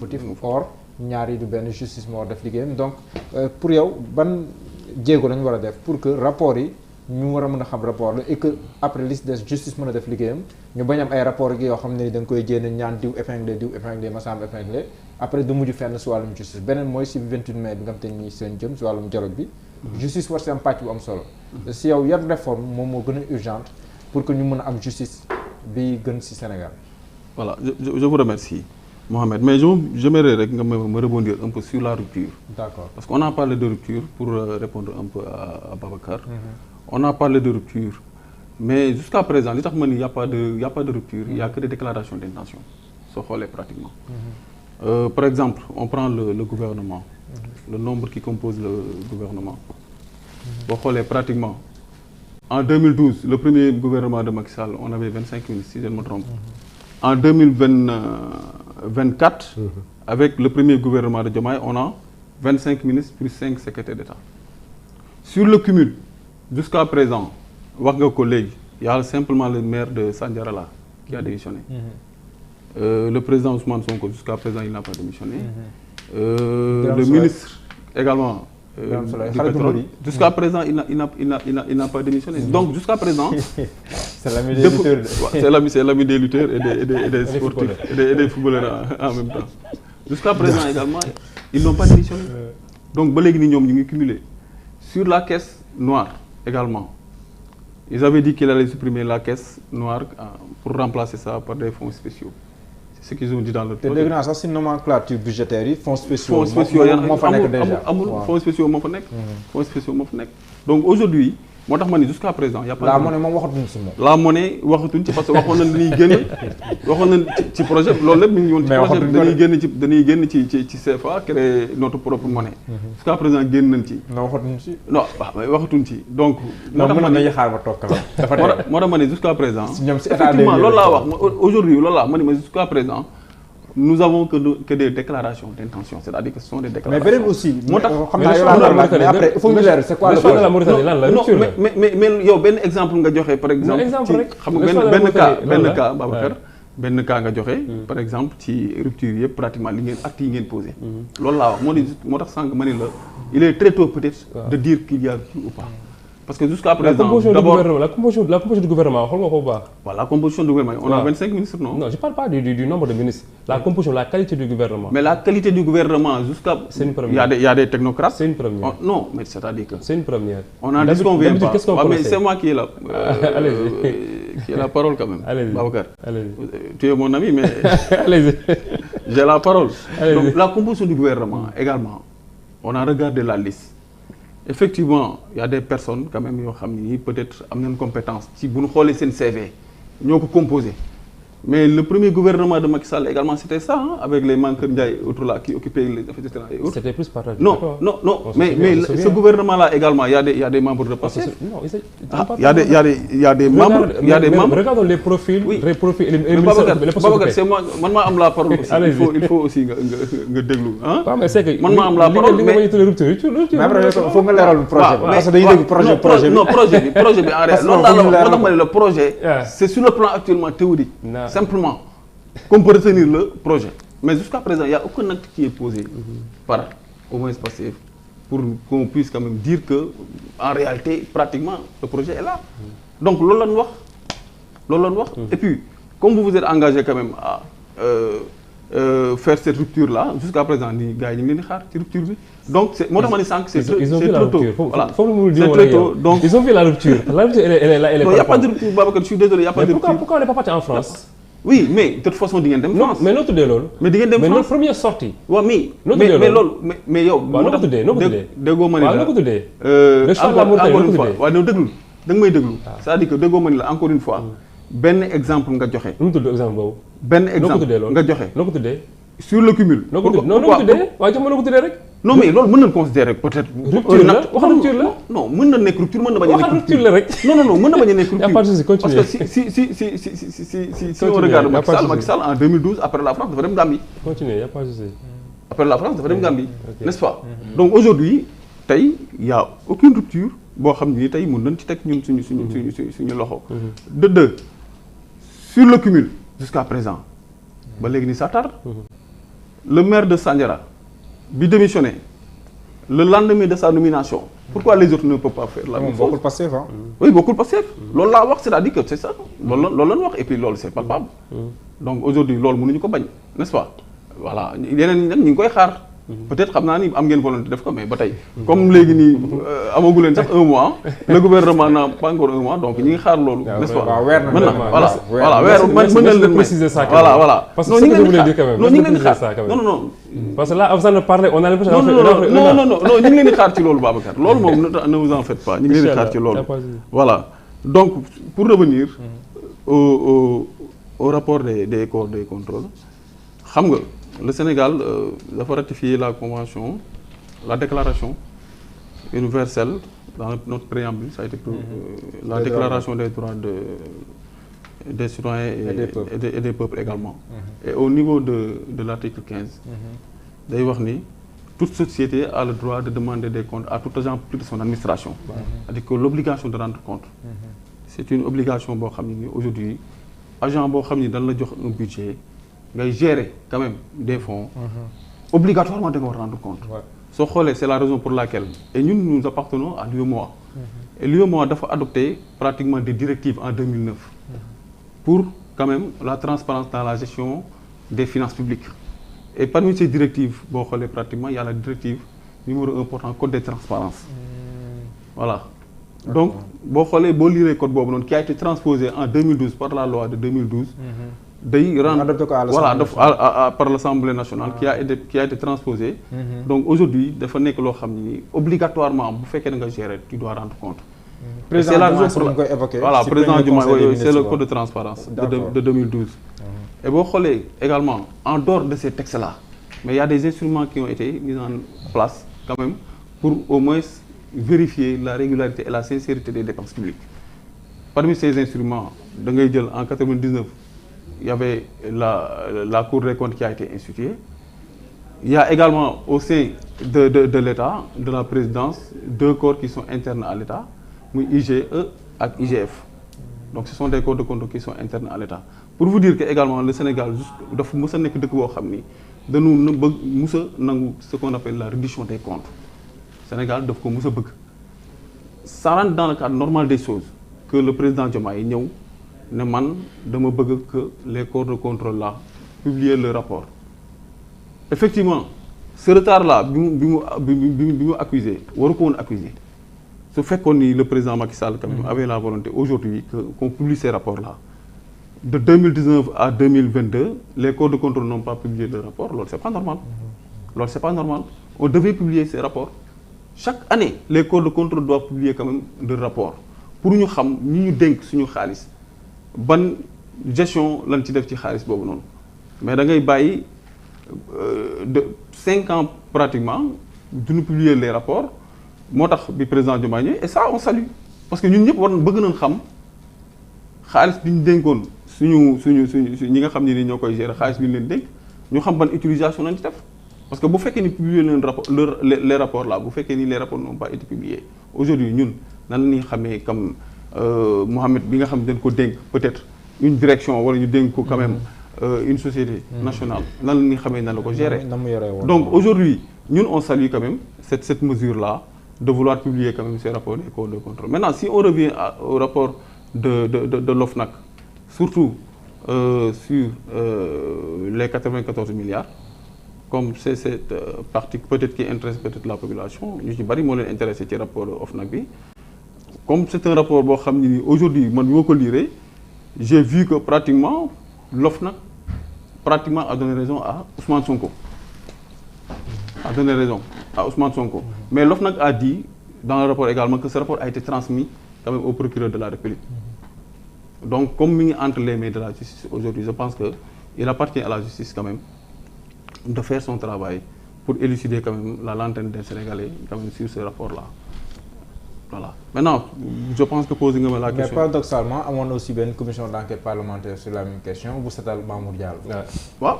motif or ñaar yi du benn justice moo def liggéeyam donc pour yow ban jéego lañu war a def pour que rapport yi ñu war a mën a xam rapport la et que après liste des justice mën a def liggéeyam ñu bañ am ay rapport gi yoo xam ne da nga koy jénn ñaan diw épinglé Massamba épinglé après du mujj fenn si wàllum justice beneen mooy si 28 mai bi nga xam te ni seen jëm si wàllum dialogue bi justice war si am pàcc bu am solo si yow yan réforme moom moo gën a urgente pour que ñu mën a am justice bi gën si Sénégal. Voilà, je vous remercie Mohamed, mais j'aimerais me rebondir un peu sur la rupture. D'accord. Parce qu'on a parlé de rupture pour répondre un peu à Babacar. On a parlé de rupture, mais jusqu'à présent, il n'y a pas de rupture, il n'y a que des déclarations d'intention. Ce rôle est pratiquement. Par exemple, on prend le gouvernement, le nombre qui compose le gouvernement. Ce rôle est pratiquement. En 2012, le premier gouvernement de Macky Sall, on avait 25 ministres, si je ne me trompe. En 2024, avec le premier gouvernement de Diomaye, on a 25 ministres plus 5 secrétaires d'État. Sur le cumul, jusqu'à présent, il y a simplement le maire de Sandiara qui a démissionné. Le président Ousmane Sonko, jusqu'à présent, il n'a pas démissionné. Le ministre également du pétrole, jusqu'à présent, il n'a pas démissionné. Donc, jusqu'à présent, c'est l'ami des lutteurs. C'est l'ami des lutteurs et des sportifs et des footballeurs en même temps. Jusqu'à présent également, ils n'ont pas démissionné. Donc, nous avons cumulé. Sur la caisse noire également, ils avaient dit qu'ils allaient supprimer la caisse noire pour remplacer ça par des fonds spéciaux. C'est ce qu'ils ont dit dans le projet. Ça, c'est une nomenclature budgétaire, fonds spéciaux. Fonds spéciaux, fonds spéciaux, donc aujourd'hui, jusqu'à présent, il n'y a pas la de... monnaie, la monnaie, parce que on a projet, CFA, créer notre propre monnaie. Jusqu'à présent, non, donc, jusqu'à présent, aujourd'hui, jusqu'à présent, nous avons que des déclarations d'intention, c'est-à-dire que ce sont des déclarations. Mais aussi, mais après, il faut me dire, c'est quoi le mais il y a un exemple, par exemple, ben cas nga joxe par exemple ci rupture pratiquement li ngeen acte yi ngeen posé loolu laa wax moo tax sànq ma ne la il est très tôt peut-être de dire qu'il y a rupture ou pas parce que jusqu'à présent la composition du gouvernement xool nga ko bu baax. Voilà, la composition du gouvernement on a 25 ministres non. Non, je parle pas du nombre de ministres. La composition, la qualité du gouvernement. Mais la qualité du gouvernement jusqu'à il y a des technocrates. C'est une première. Non, mais c'est-à-dire que c'est une première. On en disconvient pas. Mais c'est moi qui ai la qui ai la parole quand même. Allez-y. Babacar. Allez-y. Tu es mon ami mais allez-y. J'ai la parole. Allez-y. Donc la composition du gouvernement également. On a regardé la liste. Effectivement, il y a des personnes quand même qui peut-être ont une compétence. Si vous nous regardez un CV, nous avons composé. Mais le premier gouvernement de Macky Sall également, c'était ça, hein, avec les Mankeur Ndiaye et autres là qui occupaient les affaires étrangères et autres. C'était plus partagé. Non, mais ce gouvernement-là également, il y a des membres de PASTEF. Non, il y a des membres. Regardons les profils. Oui. Les profils et les Babacar, c'est moi am la parole aussi. Il faut aussi nga déglu. Mais c'est que man ma am la parole mais après il faut nga leeral projet parce que dañuy dégg projet non projet bi en réalité loolu le projet c'est sur le plan actuellement théorique. Simplement, qu'on peut retenir le projet. Mais jusqu'à présent, il n'y a aucun acte qui est posé par au moins passé pour qu'on puisse quand même dire que, en réalité, pratiquement, le projet est là. Donc, l'on et puis, comme vous vous êtes engagé quand même à faire cette rupture-là, jusqu'à présent, les gars, ils ont rupture. Donc, c'est trop tôt. Voilà. C'est très tôt. Donc, ils ont vu la rupture. La rupture, elle est là. Il n'y a pas de rupture, Babacar, je suis désolé, il n'y a pas de rupture. Pourquoi on n'est pas parti en France? Oui, mais de toute façon, il y a des France. Mais notre de l'ol. Mais notre première sortie. Oui, mais yo, notre de le choix de la Mauritanie, c'est-à-dire que encore une fois, ben exemple nga joxe. Ben exemple nga joxe. Sur le cumul. Non, mais l'on peut considérer peut-être rupture là. Non, mën na nek rupture, mën na bañ a nek rupture la rek. Non, mën na bañ a nek rupture. Y a pas de souci, continue. Parce que si on regarde Macky Sall en 2012 après la France dafa dem Gambie. Continue, y a pas de souci. Après la France dafa dem Gambie, n'est-ce pas? Donc aujourd'hui, il y a aucune rupture bo xamni tay mën nañ ci tek ñun suñu loxo. De deux, sur le cumul jusqu'à présent ba légui ni ça tarde. le maire de Sandiara bi démissionné le lendemain de sa nomination. Pourquoi les autres ne peuvent pas faire la même chose? Beaucoup de Pastef, hein? Oui, beaucoup de Pastef. Loolu laa wax, c'est-à-dire que c'est ça. Loolu la ñu wax et puis loolu c'est palpable. Donc aujourd'hui loolu mënuñu ko bañ, n'est-ce pas? Voilà yeneen nag ñu ngi koy xaar. Peut-être xam naa ni am ngeen volonté def ko mais ba tey. Comme léegi nii amagu leen sax un mois. Le gouvernement n'a pas encore un mois donc ñu ngi xaar loolu, n'est-ce pas? waaw weer na voilà weer mën nañ leen préciser ça. Voilà. Parce que ce que je voulais dire quand même. Non ñu ngi leen di xaar. Non. Parce que là avant de parler on a l'impression. Non ñu ngi leen di xaar ci loolu Babacar. Loolu moom ne vous en faites pas. ñu ngi leen di xaar ci loolu. Voilà. Donc pour revenir au rapport des corps de contrôle xam nga le Sénégal dafa ratifier la convention, la déclaration universelle dans notre préambule, ça a été la déclaration des droits des citoyens et des peuples également. Et au niveau de l'article 15, day wax ni toute société a le droit de demander des comptes à tout agent public de son administration. C'est-à-dire que l'obligation de rendre compte, c'est une obligation boo xam ni aujourd'hui agent boo xam ni dañ la jox un budget ngay gérer quand même des fonds, obligatoirement da nga war rendre compte. Soo xoolee c'est la raison pour laquelle et ñun nous appartenons à l'UEMOA. Et l'UEMOA dafa adopté pratiquement des directives en 2009 pour quand même la transparence dans la gestion des finances publiques. Et parmi ces directives boo xoolee pratiquement il y a la directive numéro 1 portant code des transparences. Voilà. Donc boo xoolee boo liree code boobu noonu qui a été transposé en 2012 par la loi de 2012. Day rendre voilà par l'Assemblée nationale qui a été transposé. Donc aujourd'hui dafa nekk loo xam ni obligatoirement bu fekkee da nga gérer tu dois rendre compte. C'est la raison pour laquelle voilà président Diomaye c'est le code de transparence de 2012. Et boo xoolee également en dehors de ces textes là mais il y a des instruments qui ont été mis en place quand même pour au moins vérifier la régularité et la sincérité des dépenses publiques. Parmi ces instruments da ngay jël en 99 il y avait la Cour des comptes qui a été instituée. Il y a également au sein de l'État, de la présidence, deux corps qui sont internes à l'État, muy IGE ak IGF. Donc ce sont des corps de contrôle qui sont internes à l'État. Pour vous dire que également le Sénégal dafa mës a nekk dëkk boo xam ni dañu bëgg mës a nangu ce qu'on appelle la reddition des comptes. Sénégal daf ko mës a bëgg. Ça rentre dans le cadre normal des choses que le président Diomaye ñëw ne man dama bëgg que les corps de contrôle là publier le rapport. Effectivement ce retard là bi mu accusé waru ko woon accuser su fekkoon ni le président Macky Sall quand même avait la volonté aujourd'hui qu'on publie ces rapports là. De 2019 à 2022 les corps de contrôle n'ont pas publié le rapport loolu c'est pas normal. Loolu c'est pas normal. On devait publier ces rapports. Chaque année les corps de contrôle doivent publier quand même le rapport pour ñu xam ñi ñu dénk suñu xaalis ban gestion lañ ci def ci xaalis boobu noonu mais da ngay bàyyi de 5 ans pratiquement duñu publier les rapports moo tax bi président Diomaye ñëw et ça on salue parce que ñun ñëpp war bëgg nañ xam xaalis bi ñu dénkoon suñu ñi nga xam ne ni ñoo koy gérer xaalis bi ñu leen dénk ñu xam ban utilisation lañ ci def parce que bu fekkee ni publier leen rapport les rapports là bu fekkee ni les rapports n'ont pas été publiés aujourd'hui ñun nan la ñuy xamee comme Mohamed bi nga xam ne dañ ko dénk peut-être une direction wala ñu dénk ko quand même une société nationale nan la ñuy xamee nan la ko gérer donc aujourd'hui ñun on salue quand même cette mesure là de vouloir publier quand même ces rapports des corps de contrôle. Maintenant si on revient au rapport de l'OFNAC surtout sur les 94 milliards comme c'est cette partie peut-être qui intéresse peut-être la population ñu ci bari moo leen intéressé ci rapport OFNAC bi comme c'est un rapport boo xam ni aujourd'hui man bi ma ko lire j'ai vu que pratiquement l'OFNAC pratiquement a donné raison à Ousmane Sonko. Mais l'OFNAC a dit dans le rapport également que ce rapport a été transmis quand même au procureur de la République. Donc comme mi ngi entre les mains de la justice aujourd'hui je pense que il appartient à la justice quand même de faire son travail pour élucider quand même la lanterne des Sénégalais quand même sur ce rapport-là. Voilà. Maintenant, je pense que poser nga ma la question. Mais paradoxalement amoon na aussi benn commission d'enquête parlementaire sur la même question bu setal Mamour Diallo. waaw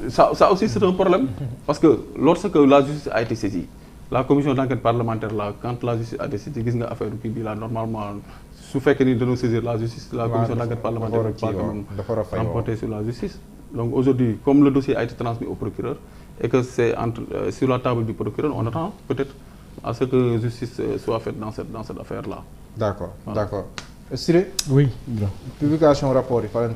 ça aussi c'est un problème parce que lorsque la justice a été saisie la commission d'enquête parlementaire là quand la justice a été saisie gis nga affaire bi là normalement su fekkee ni dañoo saisir la justice la commission d'enquête parlementaire pas quand même remporter sur la justice. Donc aujourd'hui comme le dossier a été transmis au procureur et que c'est sur la table du procureur, on attend peut-être à ce que justice soit faite dans cette affaire-là. D'accord, d'accord. Siré? Oui. Publication rapport, il fallait